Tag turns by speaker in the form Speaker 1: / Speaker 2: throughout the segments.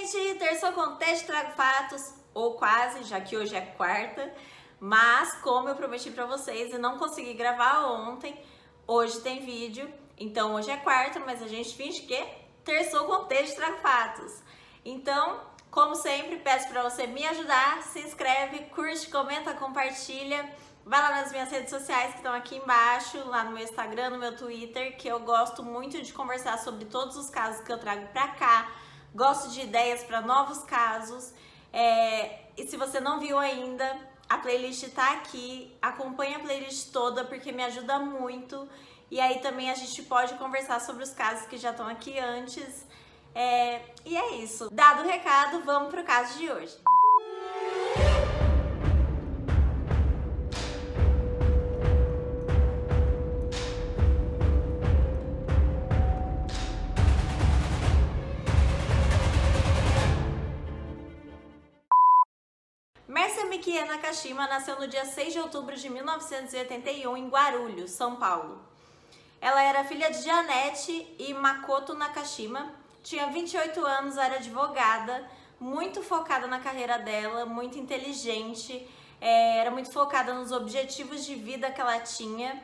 Speaker 1: gente! Terça com texto, trago fatos, ou quase, já que hoje é quarta. Mas, como eu prometi pra vocês e não consegui gravar ontem, hoje tem vídeo. Então, hoje é quarta, mas a gente finge que terçou com texto, trago fatos. Então, como sempre, peço pra você me ajudar. Se inscreve, curte, comenta, compartilha. Vai lá nas minhas redes sociais que estão aqui embaixo, lá no meu Instagram, no meu Twitter, que eu gosto muito de conversar sobre todos os casos que eu trago pra cá. Gosto de ideias para novos casos. E se você não viu ainda, a playlist tá aqui. Acompanha a playlist toda porque me ajuda muito. E aí também a gente pode conversar sobre os casos que já estão aqui antes. E é isso. Dado o recado, vamos pro caso de hoje. Mércia Mikie Nakashima nasceu no dia 6 de outubro de 1981 em Guarulhos, São Paulo. Ela era filha de Janete e Makoto Nakashima, tinha 28 anos, era advogada, muito focada na carreira dela, muito inteligente, era muito focada nos objetivos de vida que ela tinha.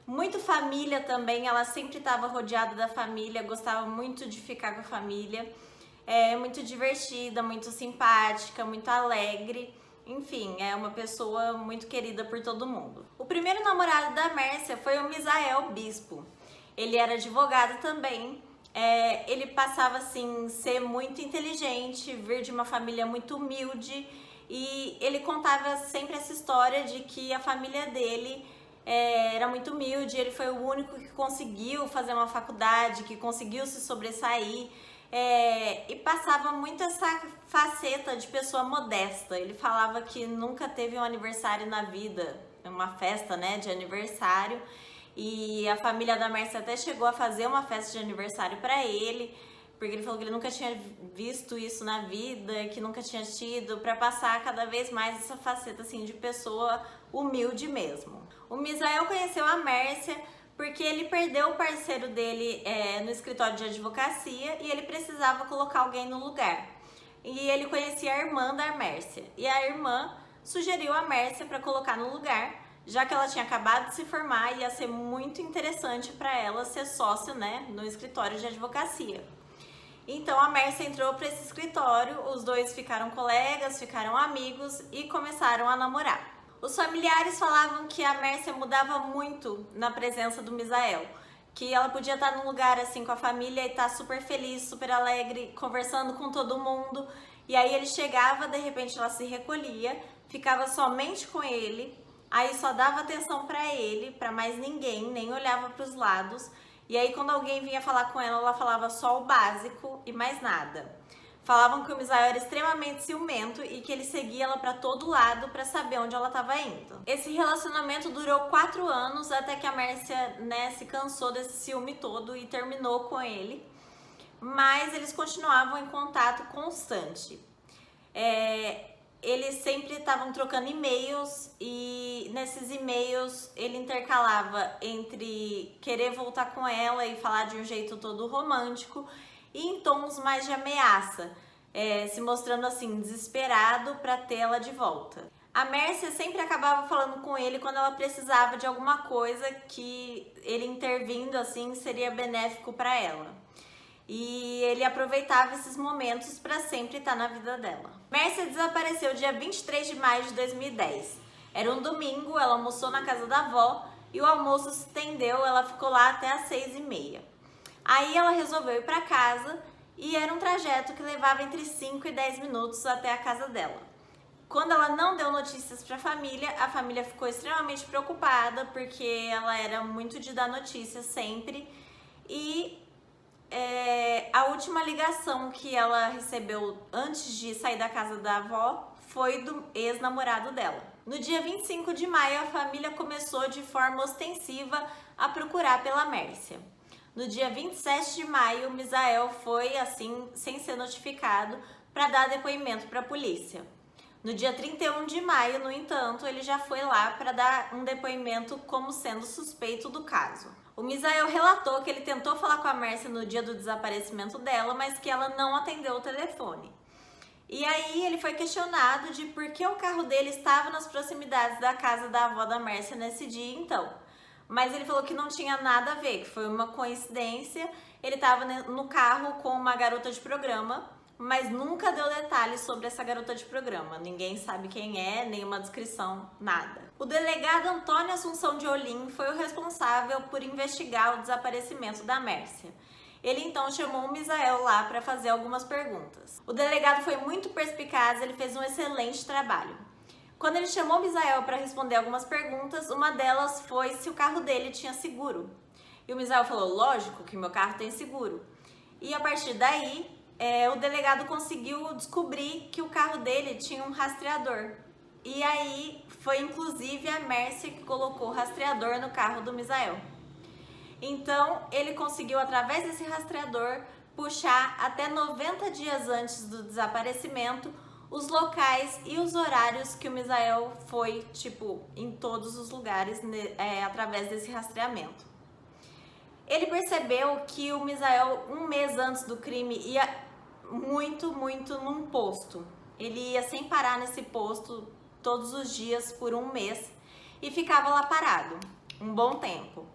Speaker 1: Muito família também, ela sempre estava rodeada da família, gostava muito de ficar com a família. Muito divertida, muito simpática, muito alegre. Enfim, é uma pessoa muito querida por todo mundo. O primeiro namorado da Mércia foi o Misael Bispo. Ele era advogado também. Ele passava assim ser muito inteligente, vir de uma família muito humilde, e ele contava sempre essa história de que a família dele era muito humilde. Ele foi o único que conseguiu fazer uma faculdade, que conseguiu se sobressair. E passava muito essa faceta de pessoa modesta. Ele falava que nunca teve um aniversário na vida, uma festa, né, de aniversário, e a família da Mércia até chegou a fazer uma festa de aniversário para ele, porque ele falou que ele nunca tinha visto isso na vida, que nunca tinha tido, para passar cada vez mais essa faceta assim de pessoa humilde mesmo. O Misael conheceu a Mércia porque ele perdeu o parceiro dele no escritório de advocacia e ele precisava colocar alguém no lugar. E ele conhecia a irmã da Mércia. E a irmã sugeriu a Mércia para colocar no lugar, já que ela tinha acabado de se formar e ia ser muito interessante para ela ser sócia, né, no escritório de advocacia. Então a Mércia entrou para esse escritório, os dois ficaram colegas, ficaram amigos e começaram a namorar. Os familiares falavam que a Mércia mudava muito na presença do Misael, que ela podia estar num lugar assim com a família e estar super feliz, super alegre, conversando com todo mundo, e aí ele chegava, de repente ela se recolhia, ficava somente com ele, aí só dava atenção para ele, para mais ninguém, nem olhava para os lados, e aí quando alguém vinha falar com ela, ela falava só o básico e mais nada. Falavam que o Misael era extremamente ciumento e que ele seguia ela para todo lado para saber onde ela estava indo. Esse relacionamento durou 4 anos até que a Mércia, né, se cansou desse ciúme todo e terminou com ele. Mas eles continuavam em contato constante. Eles sempre estavam trocando e-mails e nesses e-mails ele intercalava entre querer voltar com ela e falar de um jeito todo romântico e em tons mais de ameaça, se mostrando assim desesperado para tê-la de volta. A Mércia sempre acabava falando com ele quando ela precisava de alguma coisa que ele intervindo assim seria benéfico para ela. E ele aproveitava esses momentos para sempre estar na vida dela. Mércia desapareceu dia 23 de maio de 2010. Era um domingo, ela almoçou na casa da avó e o almoço se estendeu, ela ficou lá até às 6h30. Aí ela resolveu ir para casa e era um trajeto que levava entre 5 e 10 minutos até a casa dela. Quando ela não deu notícias para a família ficou extremamente preocupada porque ela era muito de dar notícias sempre. E a última ligação que ela recebeu antes de sair da casa da avó foi do ex-namorado dela. No dia 25 de maio, a família começou de forma ostensiva a procurar pela Mércia. No dia 27 de maio, Misael foi, assim, sem ser notificado, para dar depoimento para a polícia. No dia 31 de maio, no entanto, ele já foi lá para dar um depoimento como sendo suspeito do caso. O Misael relatou que ele tentou falar com a Mércia no dia do desaparecimento dela, mas que ela não atendeu o telefone. E aí ele foi questionado de por que o carro dele estava nas proximidades da casa da avó da Mércia nesse dia então. Mas ele falou que não tinha nada a ver, que foi uma coincidência. Ele estava no carro com uma garota de programa, mas nunca deu detalhes sobre essa garota de programa. Ninguém sabe quem é, nenhuma descrição, nada. O delegado Antônio Assunção de Olim foi o responsável por investigar o desaparecimento da Mércia. Ele então chamou o Misael lá para fazer algumas perguntas. O delegado foi muito perspicaz, ele fez um excelente trabalho. Quando ele chamou o Misael para responder algumas perguntas, uma delas foi se o carro dele tinha seguro. E o Misael falou, lógico que meu carro tem seguro. E a partir daí, o delegado conseguiu descobrir que o carro dele tinha um rastreador. E aí foi inclusive a Mércia que colocou o rastreador no carro do Misael. Então, ele conseguiu, através desse rastreador, puxar até 90 dias antes do desaparecimento os locais e os horários que o Misael foi, em todos os lugares, através desse rastreamento. Ele percebeu que o Misael, um mês antes do crime, ia muito num posto. Ele ia sem parar nesse posto todos os dias por um mês e ficava lá parado, um bom tempo.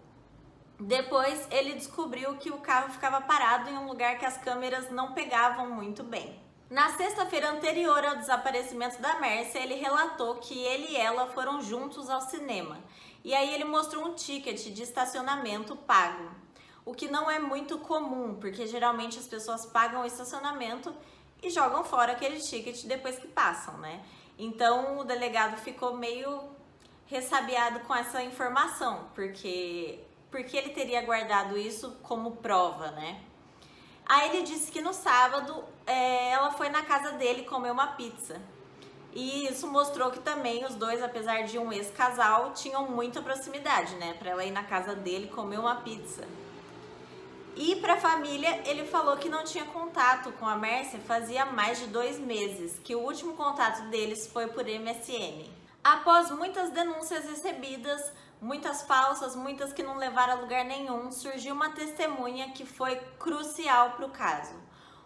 Speaker 1: Depois ele descobriu que o carro ficava parado em um lugar que as câmeras não pegavam muito bem. Na sexta-feira anterior ao desaparecimento da Mércia, ele relatou que ele e ela foram juntos ao cinema. E aí ele mostrou um ticket de estacionamento pago, o que não é muito comum, porque geralmente as pessoas pagam o estacionamento e jogam fora aquele ticket depois que passam, né? Então o delegado ficou meio ressabiado com essa informação, porque ele teria guardado isso como prova, né? Aí ele disse que no sábado ela foi na casa dele comer uma pizza. E isso mostrou que também os dois, apesar de um ex-casal, tinham muita proximidade, né? Pra ela ir na casa dele comer uma pizza. E pra família, ele falou que não tinha contato com a Mércia fazia mais de 2 meses, que o último contato deles foi por MSN. Após muitas denúncias recebidas, muitas falsas, muitas que não levaram a lugar nenhum, surgiu uma testemunha que foi crucial para o caso.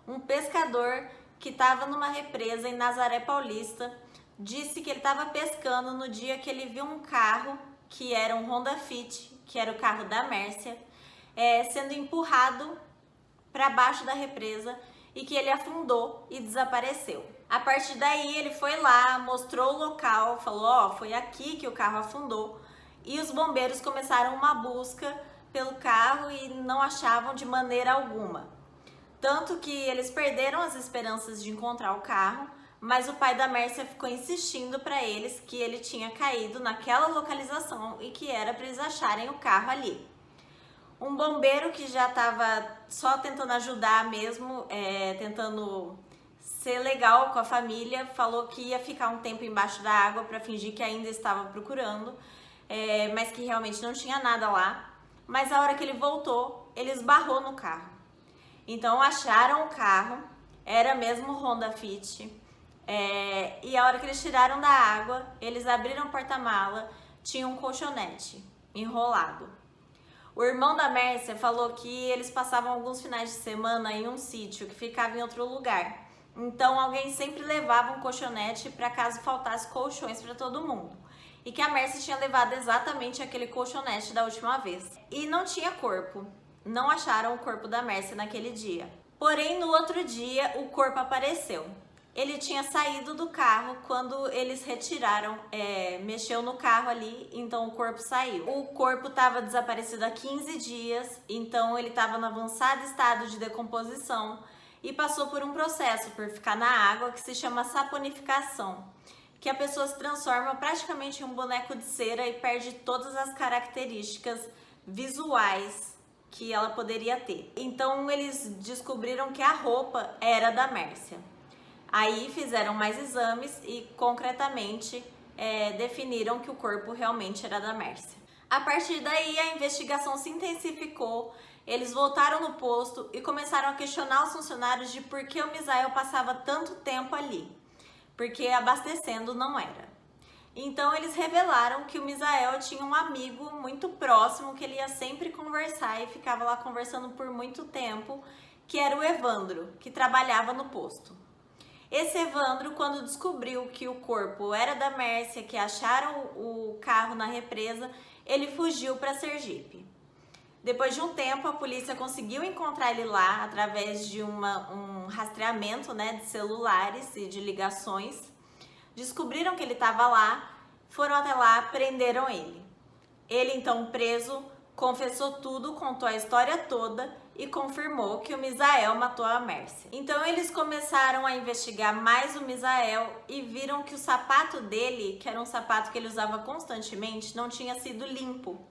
Speaker 1: Um pescador que estava numa represa em Nazaré Paulista disse que ele estava pescando no dia que ele viu um carro, que era um Honda Fit, que era o carro da Mércia, sendo empurrado para baixo da represa e que ele afundou e desapareceu. A partir daí ele foi lá, mostrou o local, falou, foi aqui que o carro afundou. E os bombeiros começaram uma busca pelo carro e não achavam de maneira alguma. Tanto que eles perderam as esperanças de encontrar o carro, mas o pai da Mércia ficou insistindo para eles que ele tinha caído naquela localização e que era para eles acharem o carro ali. Um bombeiro que já estava só tentando ajudar mesmo, tentando ser legal com a família, falou que ia ficar um tempo embaixo da água para fingir que ainda estava procurando, mas que realmente não tinha nada lá. Mas a hora que ele voltou, ele esbarrou no carro. Então acharam o carro, era mesmo Honda Fit, e a hora que eles tiraram da água, eles abriram o porta-mala, tinha um colchonete enrolado. O irmão da Mércia falou que eles passavam alguns finais de semana em um sítio que ficava em outro lugar. Então alguém sempre levava um colchonete para caso faltasse colchões para todo mundo. E que a Mércia tinha levado exatamente aquele colchonete da última vez. E não tinha corpo. Não acharam o corpo da Mércia naquele dia. Porém, no outro dia, o corpo apareceu. Ele tinha saído do carro quando eles retiraram, mexeu no carro ali, então o corpo saiu. O corpo estava desaparecido há 15 dias, então ele estava no avançado estado de decomposição e passou por um processo, por ficar na água, que se chama saponificação, que a pessoa se transforma praticamente em um boneco de cera e perde todas as características visuais que ela poderia ter. Então eles descobriram que a roupa era da Mércia. Aí fizeram mais exames e concretamente definiram que o corpo realmente era da Mércia. A partir daí a investigação se intensificou, eles voltaram no posto e começaram a questionar os funcionários de por que o Misael passava tanto tempo ali, porque abastecendo não era. Então eles revelaram que o Misael tinha um amigo muito próximo que ele ia sempre conversar e ficava lá conversando por muito tempo, que era o Evandro, que trabalhava no posto. Esse Evandro, quando descobriu que o corpo era da Mércia, que acharam o carro na represa, ele fugiu para Sergipe. Depois de um tempo, a polícia conseguiu encontrar ele lá através de um rastreamento, né, de celulares e de ligações. Descobriram que ele estava lá, foram até lá, prenderam ele. Ele, então, preso, confessou tudo, contou a história toda e confirmou que o Misael matou a Mércia. Então eles começaram a investigar mais o Misael e viram que o sapato dele, que era um sapato que ele usava constantemente, não tinha sido limpo.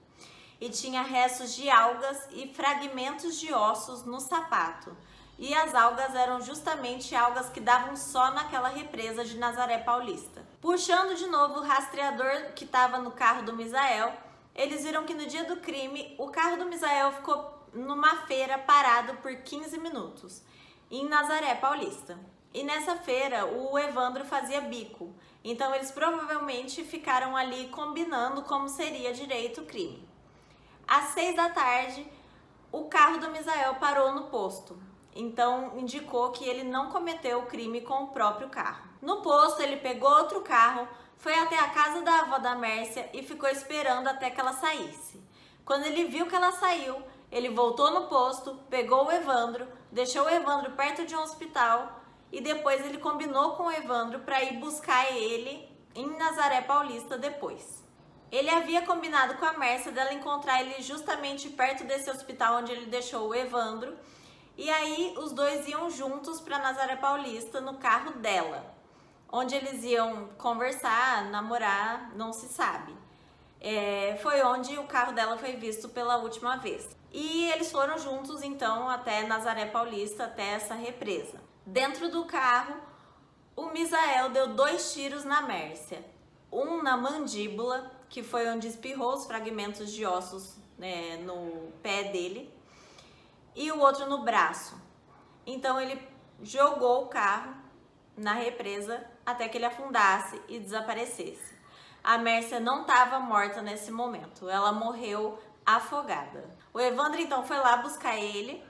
Speaker 1: E tinha restos de algas e fragmentos de ossos no sapato. E as algas eram justamente algas que davam só naquela represa de Nazaré Paulista. Puxando de novo o rastreador que estava no carro do Misael, eles viram que no dia do crime, o carro do Misael ficou numa feira parado por 15 minutos, em Nazaré Paulista. E nessa feira, o Evandro fazia bico. Então, eles provavelmente ficaram ali combinando como seria direito o crime. Às 6 da tarde, o carro do Misael parou no posto. Então, indicou que ele não cometeu o crime com o próprio carro. No posto, ele pegou outro carro, foi até a casa da avó da Mércia e ficou esperando até que ela saísse. Quando ele viu que ela saiu, ele voltou no posto, pegou o Evandro, deixou o Evandro perto de um hospital e depois ele combinou com o Evandro para ir buscar ele em Nazaré Paulista depois. Ele havia combinado com a Mércia dela encontrar ele justamente perto desse hospital onde ele deixou o Evandro. E aí os dois iam juntos para Nazaré Paulista no carro dela. Onde eles iam conversar, namorar, não se sabe. Foi onde o carro dela foi visto pela última vez. E eles foram juntos então até Nazaré Paulista, até essa represa. Dentro do carro, o Misael deu 2 tiros na Mércia. Um na mandíbula, que foi onde espirrou os fragmentos de ossos, né, no pé dele, e o outro no braço. Então ele jogou o carro na represa até que ele afundasse e desaparecesse. A Mércia não estava morta nesse momento, ela morreu afogada. O Evandro então foi lá buscar ele,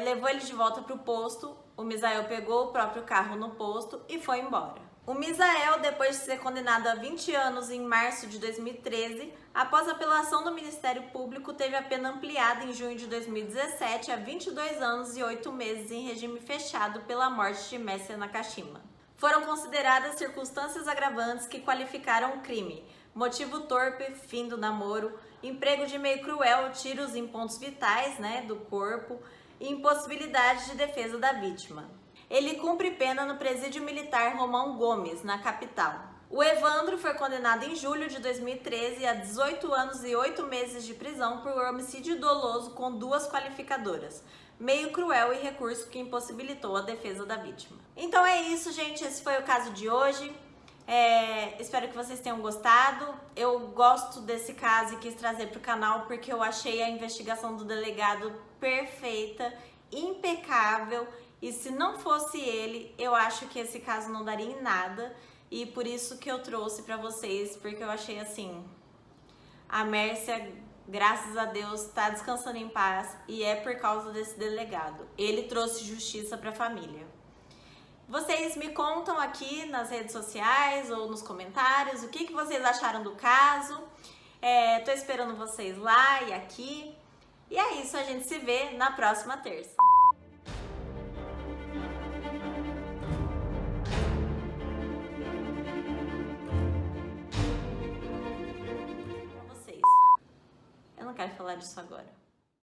Speaker 1: levou ele de volta para o posto. O Misael pegou o próprio carro no posto e foi embora. O Misael, depois de ser condenado a 20 anos em março de 2013, após apelação do Ministério Público, teve a pena ampliada em junho de 2017 a 22 anos e 8 meses em regime fechado pela morte de Mércia Nakashima. Foram consideradas circunstâncias agravantes que qualificaram o crime: motivo torpe, fim do namoro, emprego de meio cruel, tiros em pontos vitais, né, do corpo e impossibilidade de defesa da vítima. Ele cumpre pena no Presídio Militar Romão Gomes, na capital. O Evandro foi condenado em julho de 2013 a 18 anos e 8 meses de prisão por homicídio doloso com 2 qualificadoras, meio cruel e recurso que impossibilitou a defesa da vítima. Então é isso, gente. Esse foi o caso de hoje. Espero que vocês tenham gostado. Eu gosto desse caso e quis trazer para o canal porque eu achei a investigação do delegado perfeita, impecável. E se não fosse ele, eu acho que esse caso não daria em nada. E por isso que eu trouxe para vocês, porque eu achei assim, a Mércia, graças a Deus, tá descansando em paz e é por causa desse delegado. Ele trouxe justiça para a família. Vocês me contam aqui nas redes sociais ou nos comentários o que vocês acharam do caso. Tô esperando vocês lá e aqui. E é isso, a gente se vê na próxima terça. Eu não quero falar disso agora.